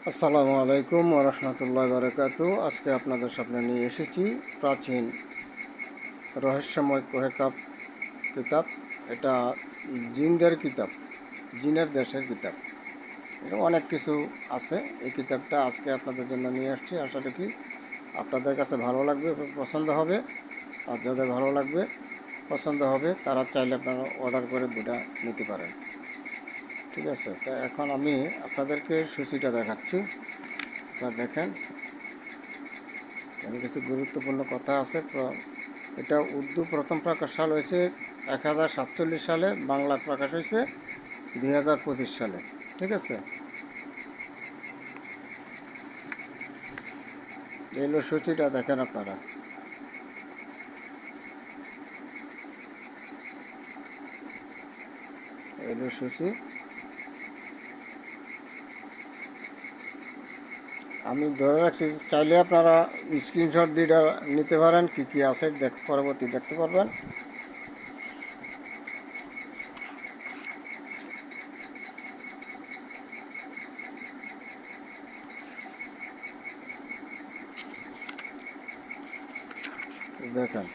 আসসালামু আলাইকুম ওয়া রাহমাতুল্লাহি ওয়া বারাকাতুহু। আজকে আপনাদের সামনে নিয়ে এসেছি প্রাচীন রহস্যময় কোহেকাপ কিতাব। এটা জিনদের কিতাব, জিনের দেশের কিতাব। এটা অনেক কিছু আছে। এই কিতাবটা আজকে আপনাদের জন্য নিয়ে আসছি। আশা রাখি আপনাদের কাছে ভালো লাগবে, পছন্দ হবে। আর যাদের ভালো লাগবে, পছন্দ হবে, তারা চাইলে আপনারা অর্ডার করে বইটা নিতে পারেন। ঠিক আছে, তা এখন আমি আপনাদেরকে সূচিটা দেখাচ্ছি। আপনারা দেখেন, এখানে কিছু গুরুত্বপূর্ণ কথা আছে। এটা উর্দু প্রথম প্রকাশ সাল হয়েছে 1047 সালে, বাংলা প্রকাশ হয়েছে 2025 সালে। ঠিক আছে, এই হলো সূচিটা, দেখেন আপনারা। এই হলো সূচি। আমি ধরে রাখছি, চাইলে আপনারা স্ক্রিনশট দিয়ে নিতে পারেন, কী কী আছে পরবর্তী দেখতে পারবেন। দেখেন,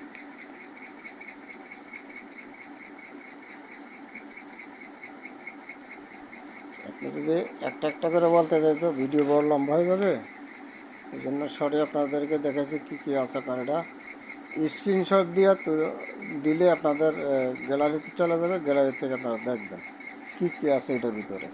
আপনি যদি একটা একটা করে বলতে যাই তো ভিডিও বড় লম্বা হয়ে যাবে। এই জন্য শর্টে আপনাদেরকে দেখাচ্ছি কী কী আছে। আপনার এটা স্ক্রিনশট দিয়ে দিলে আপনাদের গ্যালারিতে চলে যাবে। গ্যালারি থেকে আপনারা দেখবেন কী কী আছে এটার ভিতরে।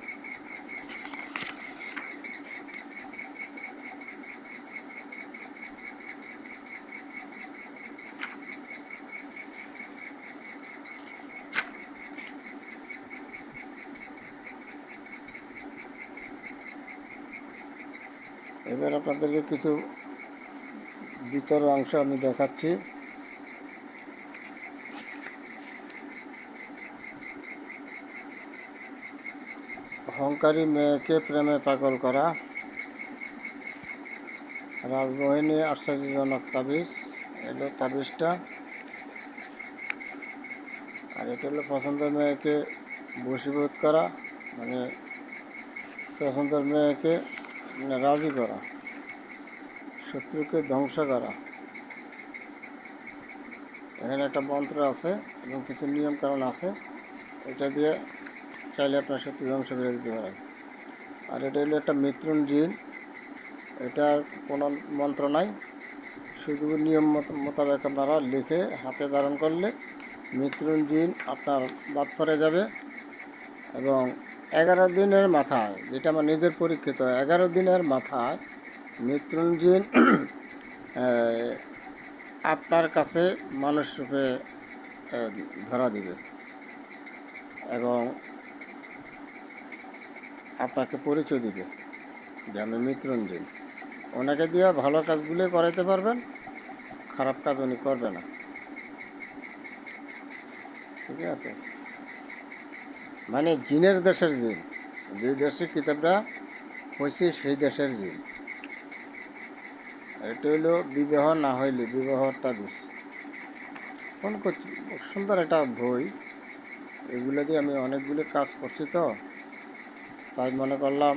এবার আপনাদেরকে কিছু ভিতরের অংশ আমি দেখাচ্ছি। অহংকারী মেয়েকে প্রেমে পাগল করা, রাজমোহিনী আশ্চর্যজনক তাবিজ। এলো তাবিজটা। আর এটা হলো পছন্দের মেয়েকে বশীভূত করা, মানে পছন্দের মেয়েকে রাজি করা, শত্রুকে ধ্বংস করা। এখানে একটা মন্ত্র আছে এবং কিছু নিয়ম কানুন আছে। এটা দিয়ে চাইলে আপনার শত্রু ধ্বংস করে দিতে পারেন। আর এটা হলো একটা মিত্রুন জিন। এটার কোনো মন্ত্র নাই, শুধু নিয়ম মোতাবেক আপনারা লিখে হাতে ধারণ করলে মিত্রুন জিন আপনার বাদ পড়ে যাবে। এবং 11 দিনের মাথায়, যেটা আমার নিজের পরীক্ষিত, 11 দিনের মাথায় মিত্রুন জিন আপনার কাছে মানুষ রূপে ধরা দিবে এবং আপনাকে পরিচয় দিবে যে আমি মৃত্যুঞ্জন। ওনাকে দিয়ে ভালো কাজগুলো করাইতে পারবেন, খারাপ কাজ উনি করবে না। ঠিক আছে, মানে জিনের দেশের জিন, যে দেশের কিতাবটা হয়েছে সেই দেশের জিন। এটা হইল বিবাহ না হইলে বিবাহর তাবিজ। কোন সুন্দর একটা বই। এগুলো দিয়ে আমি অনেকগুলো কাজ করছি, তো তাই মনে করলাম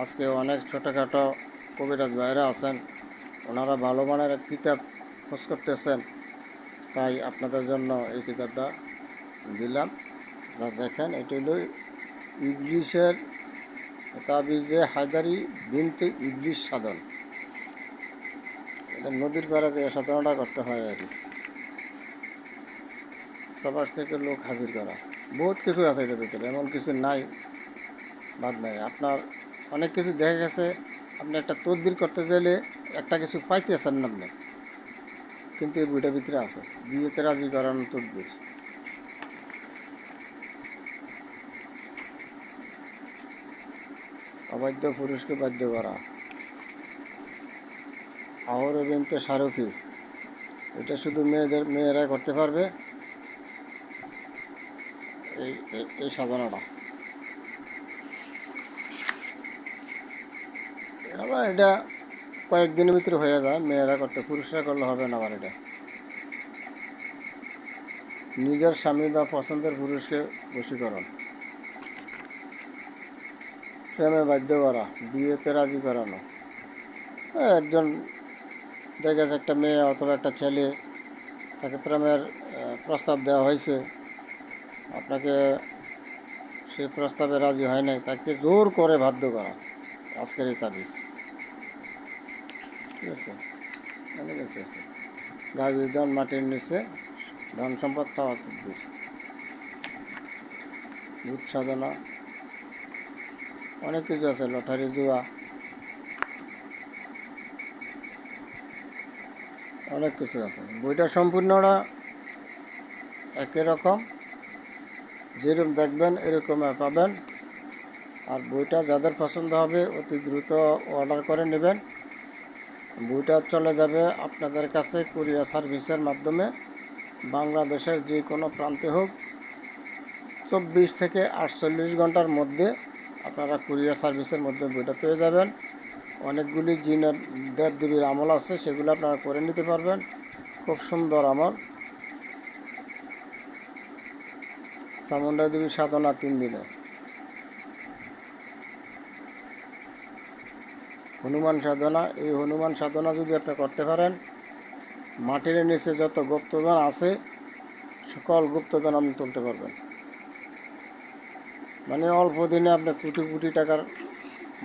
আজকে অনেক ছোটোখাটো কবিরাজ ভাইরা আছেন, ওনারা ভালো মানের কিতাব খোঁজ করতেছেন, তাই আপনাদের জন্য এই কিতাবটা দিলাম। আপনারা দেখেন, এটা হলো ইবলিশের তাবিজে হায়দারি বিনতে ইবলিশ সাধন। এটা নদীর পাড়ে যে সাধনাটা করতে হয় আর কি, প্রবাস থেকে লোক হাজির করা। বহুত কিছু আছে এটার ভিতরে, এমন কিছু নাই বাদ নাই। আপনার অনেক কিছু দেখা গেছে, আপনি একটা তদবির করতে চাইলে একটা কিছু পাইতেছেন না আপনি, কিন্তু এই বইটার ভিতরে আছে বিয়েতে রাজি করানো তদবির। অবাধ্য পুরুষকে বাধ্য করা, আহরে বিনতে শাহরুখী। এটা শুধু মেয়েরা করতে পারবে এই এই সাধনাটা। আবার এটা কয়েকদিনের ভিতরে হয়ে যায়, মেয়েরা করতে, পুরুষরা করলে হবে না। আবার এটা নিজের স্বামী বা পছন্দের পুরুষকে বশীকরণ। প্রেমে বাধ্য করা, বিয়েতে রাজি করানো। একজন দেখা যাচ্ছে একটা মেয়ে অথবা একটা ছেলে, তাকে প্রেমের প্রস্তাব দেওয়া হয়েছে, আপনাকে সেই প্রস্তাবে রাজি হয় নাই, তাকে জোর করে বাধ্য করা, আজকের এই তাবিজ। ঠিক আছে, অনেক কিছু আছে। গাভীর ধন মাটির নিচে, ধন সম্পদ পাওয়া তদ্বির, ভূত সাধনা, অনেক কিছু আছে, লটারি জুয়া, অনেক কিছু আছে। বইটা সম্পূর্ণটা একই রকম, যেরকম দেখবেন এরকম পাবেন। আর বইটা যাদের পছন্দ হবে অতি দ্রুত অর্ডার করে নেবেন। বইটা চলে যাবে আপনাদের কাছে কুরিয়ার সার্ভিসের মাধ্যমে, বাংলাদেশের যে কোনো প্রান্তে হোক। 24 থেকে 48 ঘন্টার মধ্যে আপনারা কুরিয়ার সার্ভিসের মধ্যে বইটা পেয়ে যাবেন। অনেকগুলি জিনের দেবদেবীর আমল আছে, সেগুলো আপনারা করে নিতে পারবেন। খুব সুন্দর আমল। চামুণ্ডা দেবী সাধনা 3 দিনে, হনুমান সাধনা। এই হনুমান সাধনা যদি আপনি করতে পারেন, মাটির নিচে যত গুপ্তধন আছে সকল গুপ্তধন আপনি তুলতে পারবেন। মানে অল্প দিনে আপনি কোটি কোটি টাকার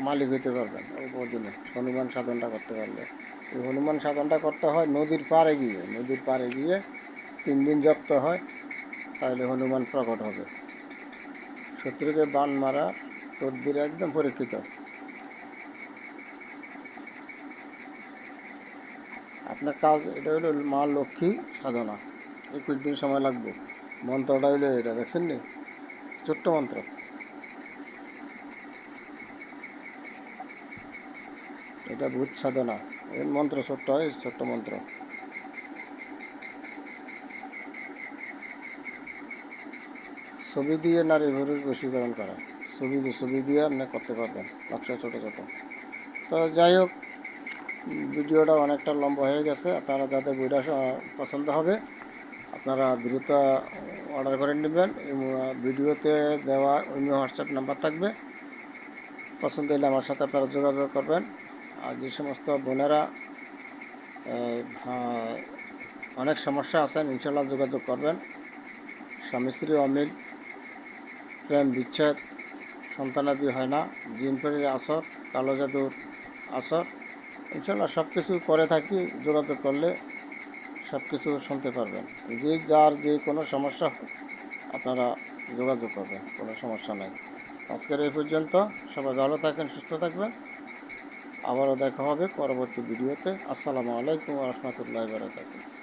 মালিক হইতে পারবেন, অল্প দিনে হনুমান সাধনটা করতে পারলে। এই হনুমান সাধনটা করতে হয় নদীর পাড়ে গিয়ে, নদীর পাড়ে গিয়ে 3 দিন জপতে হয়, তাহলে হনুমান প্রকট হবে। শত্রুকে বান মারা তদ্বির একদম পরীক্ষিত। আপনার কাজ এটা হলো মা লক্ষ্মী সাধনা। 21 দিন সময় লাগবে। মন্ত্রটা হইলো এটা, দেখছেন নি, ছোট্ট মন্ত্র। এটা ভূত সাধনা, এর মন্ত্র ছোট্ট হয়, ছোট্ট মন্ত্র। ছবি দিয়ে নারী ভুরুর বশীকরণ করা, ছবি দিয়ে আপনি করতে পারবেন, নকশা ছোটো ছোটো। তো যাই হোক, ভিডিওটা অনেকটা লম্বা হয়ে গেছে। আপনারা যাদের বইটা পছন্দ হবে আপনারা দ্রুত অর্ডার করে নেবেন। ভিডিওতে দেওয়া অন্য হোয়াটসঅ্যাপ নাম্বার থাকবে, পছন্দ হলে আমার সাথে আপনারা যোগাযোগ করবেন। আর যে সমস্ত বোনেরা অনেক সমস্যা আছেন, ইনশাল্লাহ যোগাযোগ করবেন। স্বামী স্ত্রী অমিল, প্রেম বিচ্ছেদ, সন্তানাদি হয় না, জিনপরির আসর, কালো জাদুর আসর, ইনশাল্লাহ সব কিছু করে থাকি। যোগাযোগ করলে সব কিছু শুনতে পারবেন। যে যার যে কোনো সমস্যা আপনারা যোগাযোগ করবেন, কোনো সমস্যা নাই। আজকের এই পর্যন্ত, সবাই ভালো থাকেন, সুস্থ থাকবেন। আবারও দেখা হবে পরবর্তী ভিডিওতে। আসসালামু আলাইকুম ওয়া রাহমাতুল্লাহি ওয়া বারাকাতুহু।